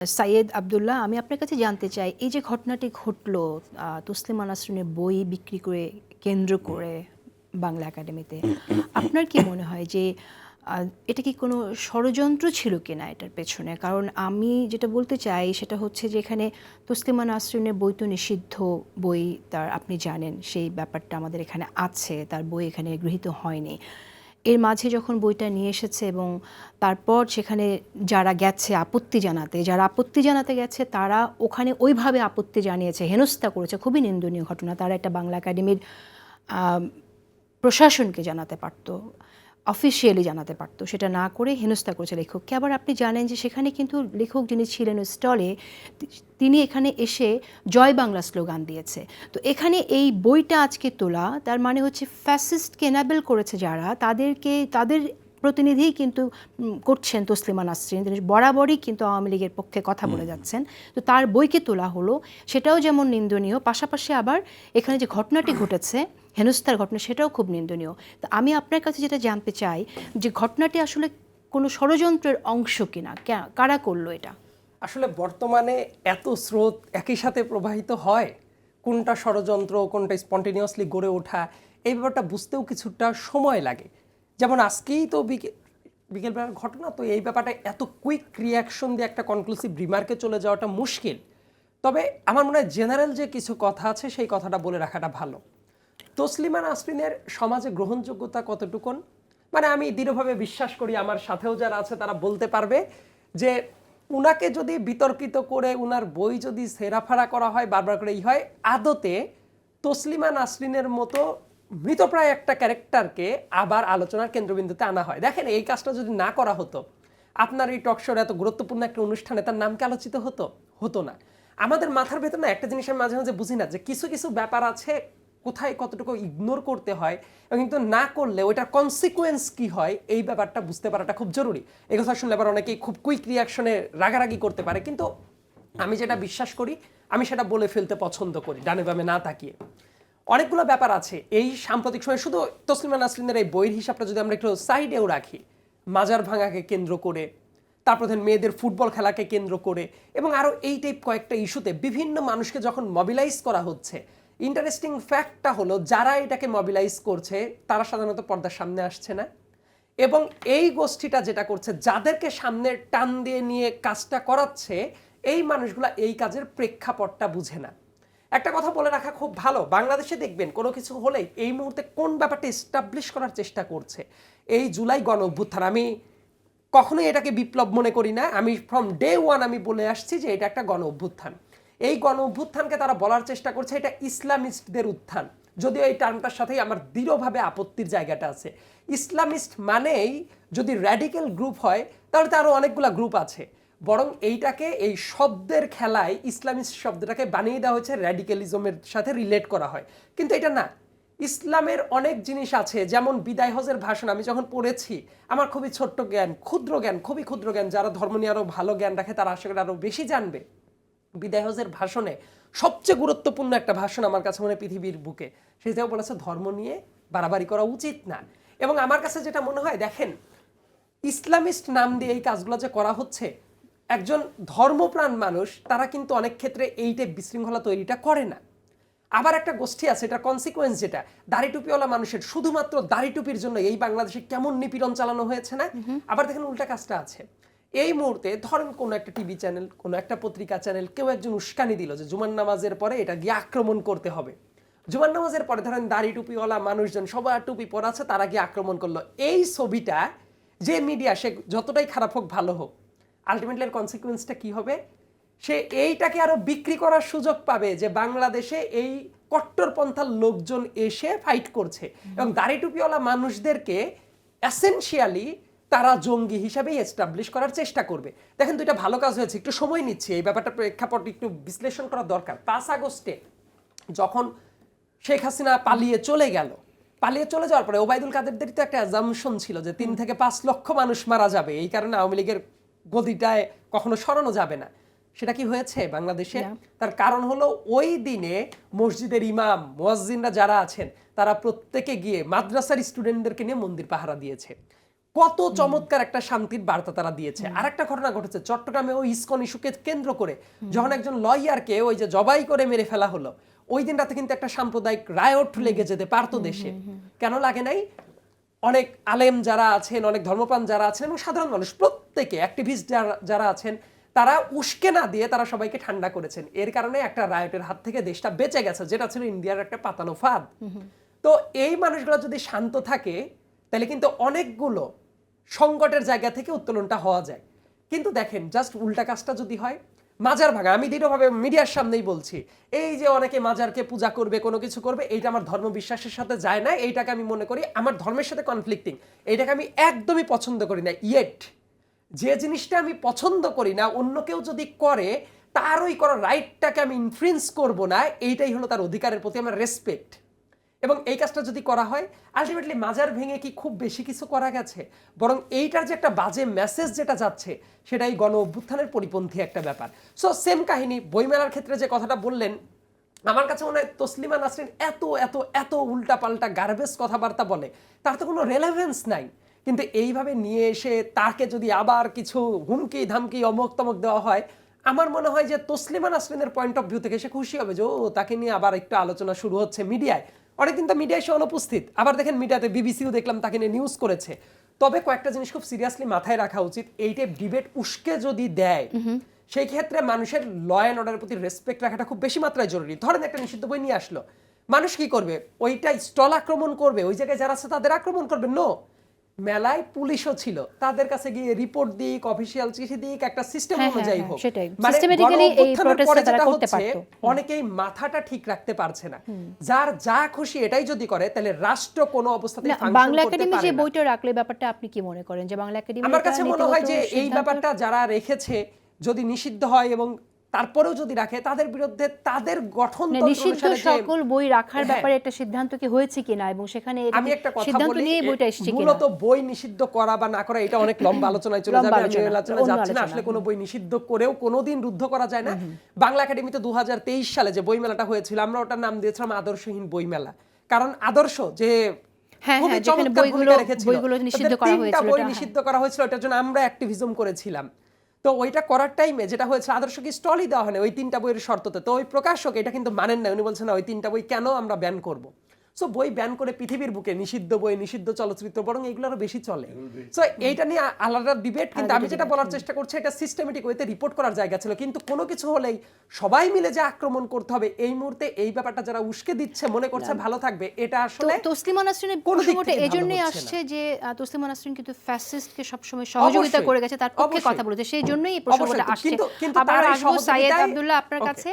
সাইয়েদ আব্দুল্লাহ, আমি আপনার কাছে জানতে চাই এই যে ঘটনাটি ঘটলো তসলিমা নাসরিনের বই বিক্রি করে কেন্দ্র করে বাংলা একাডেমিতে, আপনার কি মনে হয় যে এটা কি কোনো ষড়যন্ত্র ছিল কিনা এটার পেছনে? কারণ আমি যেটা বলতে চাই সেটা হচ্ছে যে এখানে তসলিমা নাসরিনের বই তো নিষিদ্ধ বই, তার আপনি জানেন সেই ব্যাপারটা আমাদের এখানে আছে, তার বই এখানে গৃহীত হয়নি। এর মাঝে যখন বইটা নিয়ে এসেছে এবং তারপর সেখানে যারা আপত্তি জানাতে গেছে তারা ওখানে ওইভাবে আপত্তি জানিয়েছে, হেনস্থা করেছে, খুবই নিন্দনীয় ঘটনা। তারা একটা বাংলা একাডেমির আহ, প্রশাসনকে জানাতে পারতো, অফিসিয়ালি জানাতে পারতো, সেটা না করে হেনস্থা করেছে লেখককে। আবার আপনি জানেন যে সেখানে কিন্তু লেখক যিনি ছিলেন ওই স্টলে, তিনি এখানে এসে জয় বাংলা স্লোগান দিয়েছে। তো এখানে এই বইটা আজকে তোলা তার মানে হচ্ছে ফ্যাসিস্টকে এনাবেল করেছে যারা, তাদের প্রতিনিধিই কিন্তু করছেন তসলিমা নাসরিন। তিনি বরাবরই কিন্তু আওয়ামী লীগের পক্ষে কথা বলে যাচ্ছেন। তো তার বইকে তোলা হলো, সেটাও যেমন নিন্দনীয়, পাশাপাশি আবার এখানে যে ঘটনাটি ঘটেছে, হেনস্থার ঘটনা, সেটাও খুব নিন্দনীয়। তো আমি আপনার কাছে যেটা জানতে চাই যে ঘটনাটি আসলে কোনো ষড়যন্ত্রের অংশ কিনা, কারা করলো এটা? আসলে বর্তমানে এত স্রোত একই সাথে প্রবাহিত হয়, কোনটা ষড়যন্ত্র কোনটা স্পন্টেনিয়াসলি গড়ে ওঠা, এই ব্যাপারটা বুঝতেও কিছুটা সময় লাগে। যেমন আজকেই তো বিকেলবেলার ঘটনা, তো এই ব্যাপারটা এত কুইক রিয়াকশন দিয়ে একটা কনক্লুসিভ রিমার্কে চলে যাওয়াটা মুশকিল। তবে আমার মনে হয় জেনারেল যে কিছু কথা আছে সেই কথাটা বলে রাখাটা ভালো। তসলিমা নাসরিনের সমাজে গ্রহণযোগ্যতা কতটুকুন, মানে আমি দৃঢ়ভাবে বিশ্বাস করি, আমার সাথেও যারা আছে তারা বলতে পারবে যে উনাকে যদি বিতর্কিত করে উনার বই যদি সেরাফারা করা হয়, বারবার করে হয়, আদতে তসলিমা নাসরিনের মতো মৃতপ্রায় একটা ক্যারেক্টারকে আবার আলোচনার কেন্দ্রবিন্দুতে আনা হয়। দেখেন, এই কাজটা যদি না করা হতো, আপনার এই টকশোর এত গুরুত্বপূর্ণ একটা অনুষ্ঠানে তার নামকে আলোচিত হতো না। আমাদের মাথার ভেতর না একটা জিনিস আমি মাঝে মাঝে বুঝি না, যে কিছু কিছু ব্যাপার আছে কোথায় কতটুকু ইগনোর করতে হয়, এবং কিন্তু না করলে ওইটার কনসিকুয়েন্স কি হয় এই ব্যাপারটা বুঝতে পারাটা খুব জরুরি। এই কথা শুনলে আবার অনেকেই খুব কুইক রিয়াকশনে রাগারাগি করতে পারে, কিন্তু আমি যেটা বিশ্বাস করি আমি সেটা বলে ফেলতে পছন্দ করি, ডানে বামে না তাকিয়ে। অনেকগুলো ব্যাপার আছে এই সাম্প্রতিক সময়ে, শুধু তসলিমা নাসরিনের এই বইয়ের হিসাবটা যদি আমরা একটু সাইডেও রাখি, মাজার ভাঙাকে কেন্দ্র করে, তারপর মেয়েদের ফুটবল খেলাকে কেন্দ্র করে, এবং আরও এই টাইপ কয়েকটা ইস্যুতে বিভিন্ন মানুষকে যখন মবিলাইজ করা হচ্ছে, ইন্টারেস্টিং ফ্যাক্টটা হলো যারা এটাকে মবিলাইজ করছে তারা সাধারণত পর্দার সামনে আসছে না, এবং এই গোষ্ঠীটা যেটা করছে, যাদেরকে সামনে টান দিয়ে নিয়ে কাজটা করাচ্ছে, এই মানুষগুলা এই কাজের প্রেক্ষাপটটা বুঝে না। একটা কথা বলে রাখা খুব ভালো, বাংলাদেশে দেখবেন কোনো কিছু হলেই এই মুহূর্তে কোন ব্যাপারটা এস্টাবলিশ করার চেষ্টা করছে, এই জুলাই গণ অভ্যুত্থান। আমি কখনোই এটাকে বিপ্লব মনে করি না, আমি ফ্রম ডে ওয়ান আমি বলে আসছি যে এটা একটা গণ অভ্যুত্থান। এই গণ অভ্যুত্থানকে তারা বলার চেষ্টা করছে এটা ইসলামিস্টদের উত্থান, যদিও এই টার্মটার সাথেই আমার দৃঢ়ভাবে আপত্তির জায়গাটা আছে। ইসলামিস্ট মানেই যদি র্যাডিক্যাল গ্রুপ হয় তাহলে তো আরও অনেকগুলা গ্রুপ আছে, বরং এইটাকে এই শব্দের খেলায় ইসলামিস্ট শব্দটাকে বানিয়ে দেওয়া হয়েছে, র্যাডিক্যালিজমের সাথে রিলেট করা হয়, কিন্তু এটা না। ইসলামের অনেক জিনিস আছে, যেমন বিদায় হজের ভাষণ আমি যখন পড়েছি, আমার খুবই ছোট্ট জ্ঞান, ক্ষুদ্র জ্ঞান, খুবই ক্ষুদ্র জ্ঞান, যারা ধর্ম নিয়ে আরও ভালো জ্ঞান রাখে তারা আশা করি আরও বেশি জানবে। বিদায় হজের ভাষণে সবচেয়ে গুরুত্বপূর্ণ একটা ভাষণ আমার কাছে মনে হয় পৃথিবীর বুকে, সেটাও বলেছে ধর্ম নিয়ে বাড়াবাড়ি করা উচিত না। এবং আমার কাছে যেটা মনে হয়, দেখেন, ইসলামিস্ট নাম দিয়ে এই কাজগুলো যে করা হচ্ছে, একজন ধর্মপ্রাণ মানুষ তারা কিন্তু অনেক ক্ষেত্রে এইটা বিশৃঙ্খলা তৈরিটা করে না। আবার একটা গোষ্ঠী আছে, এটা কনসিকুয়েন্স, যেটা দাড়ি টুপিওয়ালা মানুষের শুধুমাত্র দাড়ি টুপির জন্য এই বাংলাদেশে কেমন নিপীড়ন চালানো হয়েছে না। আবার দেখেন উল্টা কাজটা আছে, এই মুহূর্তে ধরেন কোনো একটা টিভি চ্যানেল, কোনো একটা পত্রিকা চ্যানেল, কেউ একজন উস্কানি দিল যে জুমার নামাজের পরে এটা গিয়ে আক্রমণ করতে হবে। জুমার নামাজের পরে ধরেন দাড়ি টুপিওয়ালা মানুষজন সবার টুপি পরা আছে, তারা গিয়ে আক্রমণ করলো। এই ছবিটা যে মিডিয়া, সে যতটাই খারাপ হোক ভালো হোক, আলটিমেটলি এর কনসিকুয়েন্সটা কি হবে? সে এইটাকে আরো বিক্রি করার সুযোগ পাবে যে বাংলাদেশে এই কট্টরপন্থার লোকজন এসে ফাইট করছে, এবং দাড়ি টুপিওয়ালা মানুষদেরকে এসেনশিয়ালি তারা জঙ্গি হিসাবেই এস্টাবলিশ করার চেষ্টা করবে। দেখেন, দুইটা ভালো কাজ হয়েছে, একটু সময় নিচ্ছে, এই ব্যাপারটা প্রেক্ষাপট একটু বিশ্লেষণ করা দরকার। 5 আগস্টে যখন শেখ হাসিনা পালিয়ে চলে যাওয়ার পরে ওবায়দুল কাদেরদের তো একটা অ্যাজাম্পশন ছিল যে 3 থেকে 5 লক্ষ মানুষ মারা যাবে, এই কারণে আওয়ামী লীগের গদিটায় কখনো সরানো যাবে না। সেটা কি হয়েছে বাংলাদেশে? তার কারণ হলো ওই দিনে মসজিদের ইমাম মুয়াজ্জিনরা যারা আছেন তারা প্রত্যেকে গিয়ে মাদ্রাসার স্টুডেন্টদেরকে নিয়ে মন্দির পাহারা দিয়েছে। কত চমৎকার একটা শান্তির বার্তা তারা দিয়েছে। আরেকটা ঘটনা ঘটেছে চট্টগ্রামে ওই ইসকন ইস্যুকে কেন্দ্র করে, যখন একজন লয়ারকে ওই যে জবাই করে মেরে ফেলা হলো, ওই দিন রাতে কিন্তু একটা সাম্প্রদায়িক রায়ট লেগে যেতে পারতো দেশে। কেন লাগে নাই? অনেক আলেম যারা আছেন, অনেক ধর্মপ্রাণ যারা আছেন এবং সাধারণ মানুষ প্রত্যেকে, অ্যাক্টিভিস্ট যারা আছেন, তারা উস্কে না দিয়ে তারা সবাইকে ঠান্ডা করেছেন। এর কারণে একটা রায়টের হাত থেকে দেশটা বেঁচে গেছে, যেটা ছিল ইন্ডিয়ার একটা পাতানো ফাঁদ। তো এই মানুষগুলো যদি শান্ত থাকে তাহলে কিন্তু অনেকগুলো সংকটের জায়গা থেকে উত্তোলনটা হওয়া যায়। কিন্তু দেখেন, জাস্ট উল্টা কাজটা যদি হয়, মাজার ভাঙা, আমি দৃঢ়ভাবে মিডিয়ার সামনেই বলছি, এই যে অনেকে মাজারকে পূজা করবে, কোনো কিছু করবে, এইটা আমার ধর্ম বিশ্বাসের সাথে যায় না, এইটাকে আমি মনে করি আমার ধর্মের সাথে কনফ্লিক্টিং, এইটাকে আমি একদমই পছন্দ করি না। ইয়েট যে জিনিসটা আমি পছন্দ করি না, অন্য কেউ যদি করে তার ওই করার রাইটটাকে আমি ইনফ্লুয়েন্স করব না, এইটাই হলো তার অধিকারের প্রতি আমার রেসপেক্ট। এবং এই কাজটা যদি করা হয়, আলটিমেটলি মাজার ভেঙে কি খুব বেশি কিছু করা গেছে? বরং এইটার যে একটা বাজে মেসেজ যেটা যাচ্ছে, সেটাই গণ অভ্যুত্থানের পরিপন্থী একটা ব্যাপার। সো সেম কাহিনী বইমেলার ক্ষেত্রে যে কথাটা বললেন, আমার কাছে মনে হয় তসলিমা নাসরিন এত এত এত উল্টাপাল্টা গার্বেজ কথাবার্তা বলে, তার তো কোনো রেলেভেন্স নাই। কিন্তু এইভাবে নিয়ে এসে তাকে যদি আবার কিছু হুমকি ধামকি অমক তমক দেওয়া হয়, আমার মনে হয় যে তসলিমা নাসরিনের পয়েন্ট অফ ভিউ থেকে সে খুশি হবে যে ও, তাকে নিয়ে আবার একটু আলোচনা শুরু হচ্ছে মিডিয়ায়। অনেকদিন তো মিডিয়ায় সে অনুপস্থিত, আবার দেখেন মিডিয়াতে বিবিসিও দেখলাম তাকে নিয়ে নিউজ করেছে। তবে কয়েকটা জিনিস খুব সিরিয়াসলি মাথায় রাখা উচিত, এই টাইপ ডিবেট উস্কে যদি দেয়, সেই ক্ষেত্রে মানুষের ল অ্যান্ড অর্ডারের প্রতি রেসপেক্ট রাখাটা খুব বেশি মাত্রায় জরুরি। ধরেন একটা নিষিদ্ধ বই নিয়ে আসলো, মানুষ কি করবে? ওইটা স্টল আক্রমণ করবে, ওই জায়গায় যারা আছে তাদের আক্রমণ করবে? নো, মেলায় পুলিশও ছিল, তাদের কাছে গিয়ে রিপোর্ট দিক, অফিসিয়াল চিঠি দিক, একটা সিস্টেম অনুযায়ী হোক। মানে গণঅভ্যুত্থানের পরে যেটা হচ্ছে, অনেকেই মাথাটা ঠিক রাখতে পারছে না। যার যা খুশি এটাই যদি করে, তাহলে রাষ্ট্র কোনো অবস্থাতেই ফাংশন করতে পারে না। বাংলা একাডেমি যে বইটা রাখলে, ব্যাপারটা আপনি কি মনে করেন যে বাংলা একাডেমি? আমার কাছে মনে হয় যে এই ব্যাপারটা যারা রেখেছে যদি নিষিদ্ধ হয় এবং তারপরেও যদি রাখে, তাদের বিরুদ্ধে তাদের গঠনতন্ত্র নিষিদ্ধ সকল বই রাখার ব্যাপারে একটা সিদ্ধান্ত কি হয়েছে কিনা, এবং সেখানে আমি একটা কথা সিদ্ধান্ত বলি, নিয়ে বইটা এসেছে কিনা। মূলত বই নিষিদ্ধ করা বা না করা এটা অনেক লম্বা আলোচনায় চলে যাবে, আমি আলোচনা যাচ্ছি না। আসলে কোনো বই নিষিদ্ধ করেও কোনোদিন রুদ্ধ করা যায় না। বাংলা একাডেমিতে 2023 সালে যে বইমেলাটা হয়েছিল, আমরা ওটার নাম দিয়েছিলাম আদর্শহীন বইমেলা। কারণ আদর্শ যে খুবই চমৎকার ভূমিকা রেখেছিল, তিনটা বই নিষিদ্ধ করা হয়েছিল, এটার জন্য আমরা অ্যাক্টিভিজম করেছিলাম। তো ওইটা করার টাইমে যেটা হয়েছে, আদর্শকে স্টলই দেওয়া হয় না ওই তিনটা বইয়ের শর্ততে। তো ওই প্রকাশক এটা কিন্তু মানেন না, উনি বলছেন না ওই তিনটা বই কেন আমরা ব্যান করব। সো বই ব্যান করে পৃথিবীর বুকে নিষিদ্ধ বই, নিষিদ্ধ চলচ্চিত্র, বরং এগুলো আরো বেশি চলে। সো এইটা নিয়ে আলাদা ডিবেট, কিন্তু আমি যেটা বলার চেষ্টা করছি, এটা সিস্টেমেটিক ওয়েতে রিপোর্ট করার জায়গা ছিল। কিন্তু কোনো কিছু হলেই সবাই মিলে যে আক্রমণ করতে হবে, এই মুহূর্তে এই ব্যাপারটা যারা উস্কে দিচ্ছে মনে করছে ভালো থাকবে, এটা আসলে তসলিমা নাসরিনের প্রসঙ্গটা এজন্যই আসছে যে তসলিমা নাসরিন কিন্তু ফ্যাসিস্টকে সবসময় সহযোগিতা করে গেছে, তার পক্ষে কথা বলেছে, সেই জন্যই এই প্রসঙ্গটা আসছে। আবার আসবো সাইয়েদ আব্দুল্লাহ আপনার কাছে।